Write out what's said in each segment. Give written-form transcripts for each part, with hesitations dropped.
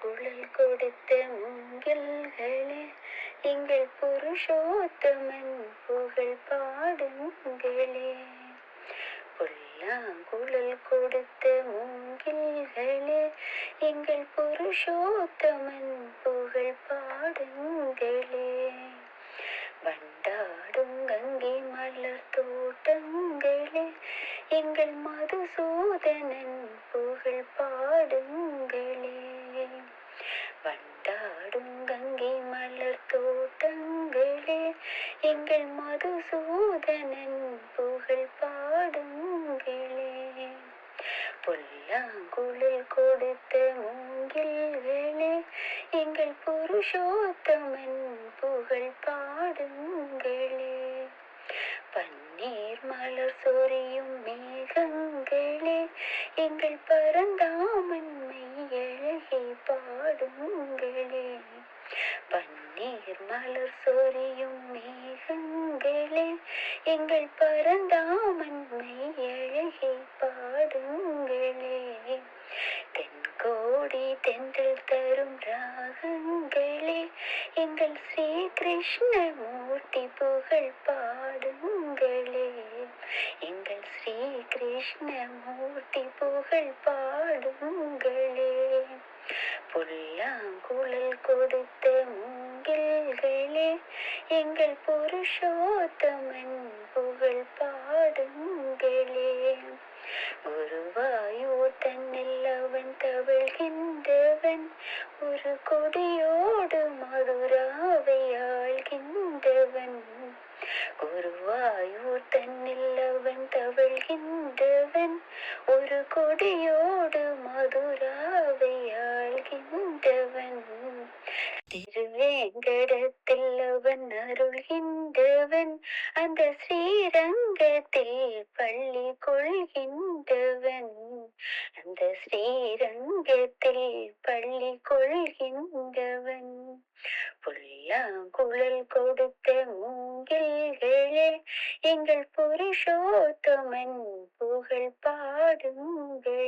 குழல் கொடுத்த மூங்கில்களே, எங்கள் புருஷோத்தமன் புகழ் பாடுங்களே. புல்லாங்குழல் கொடுத்த மூங்கில்களே, எங்கள் புருஷோத்தமன் புகழ் பாடுங்களே. வண்டாடும் கங்கை மலர் தோட்டங்களே, எங்கள் மதுசூதனன் புகழ் பாடுங்களே. வண்டாடும் கங்கை மலர் தோட்டங்களே, எங்கள் மதுசூதனன் புகழ் பாடுங்களே. புல்லாங்குழல் கொடுத்த மூங்கில்களே, எங்கள் புருஷோத்தமன் புகழ் பாடுங்களே. பன்னீர் மலர் சொரியும் மேகங்களே, எங்கள் பரந்தாமன் மெய்யழகை பாடுங்களே. பன்னீர் மலர் சொரியும் மேகங்களே, எங்கள் பரந்தாமன் மெய்யழகை பாடுங்களே. தென்கோடி தென்றல் தரும் ராகங்களே, எங்கள் ஸ்ரீ கிருஷ்ணமூர்த்தி புகழ் பாடுங்களே. எங்கள் ஸ்ரீ கிருஷ்ணமூர்த்தி புகழ் பாடுங்களே. புல்லாங்குழல் கொடுத்த மூங்கில்களே, எங்கள் புருஷோத்தமன் புகழ் பாடுங்களே. குருவாயூர் தன்னில் அவன் தவழ்கின்றவன், ஒரு கொடியோடு மதுராவை ஆள்கின்றவன். குருவாயூர் தன்னில் அவன் தவழ்கின்றவன், ஒரு கொடியோடு மதுராவை ஆள்கின்றவன். திருவேங்கடத்தில் அவன் அருள்கின்றவன், அந்த ஸ்ரீரங்கத்தில் பள்ளி கொள்கின்றவன். அந்த ஸ்ரீரங்கத்தில் பள்ளி கொள்கின்றவன். புல்லாங்குழல் கொடுத்த மூங்கில்களே, எங்கள் புருஷோத்தமன் புகழ் பாடுங்களே.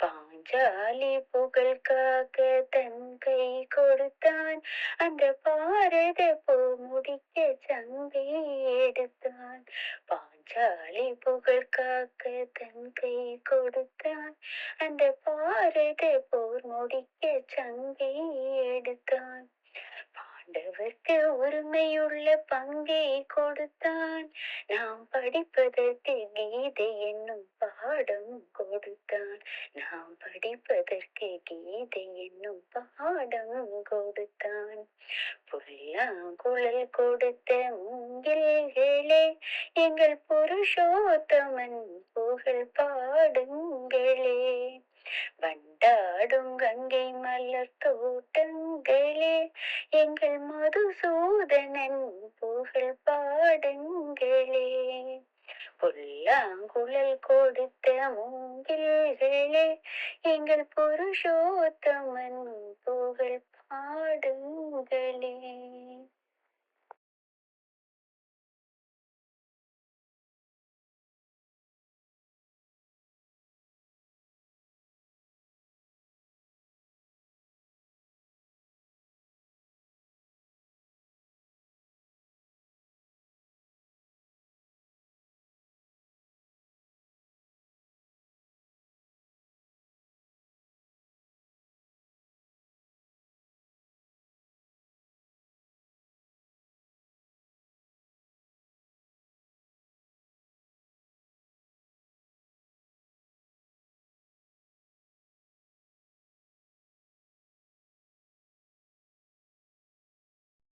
பாஞ்சாலி புகழ் காக்க தன் கை கொடுத்தான், அந்த பாரத போர் முடிக்க சங்கை எடுத்தான். பாஞ்சாலி புகழ் காக்க தன் கை கொடுத்தான், அந்த பாரத போர் முடிக்க சங்கை எடுத்தான். பாண்டவர்க்கு உரிமையுள்ள பங்கை கொடுத்தான், நாம் படிப்பதற்கு கீதை என்னும் பாடம் கொடுத்தான். நாம் படிப்பதற்கு கீதை என்னும் பாடம் கொடுத்தான். புல்லாங்குழல் கொடுத்த மூங்கில்களே, எங்கள் புருஷோத்தமன் புகழ் பாடுங்களே. வண்டாடும் கங்கை மலர் தோட்டங்களே, எங்கள் மதுசூதனன் புகழ் பாடுங்களே. புல்லாங்குழல் கொடுத்த மூங்கில்களே, எங்கள் புருஷோத்தமன் புகழ் பாடுங்களே.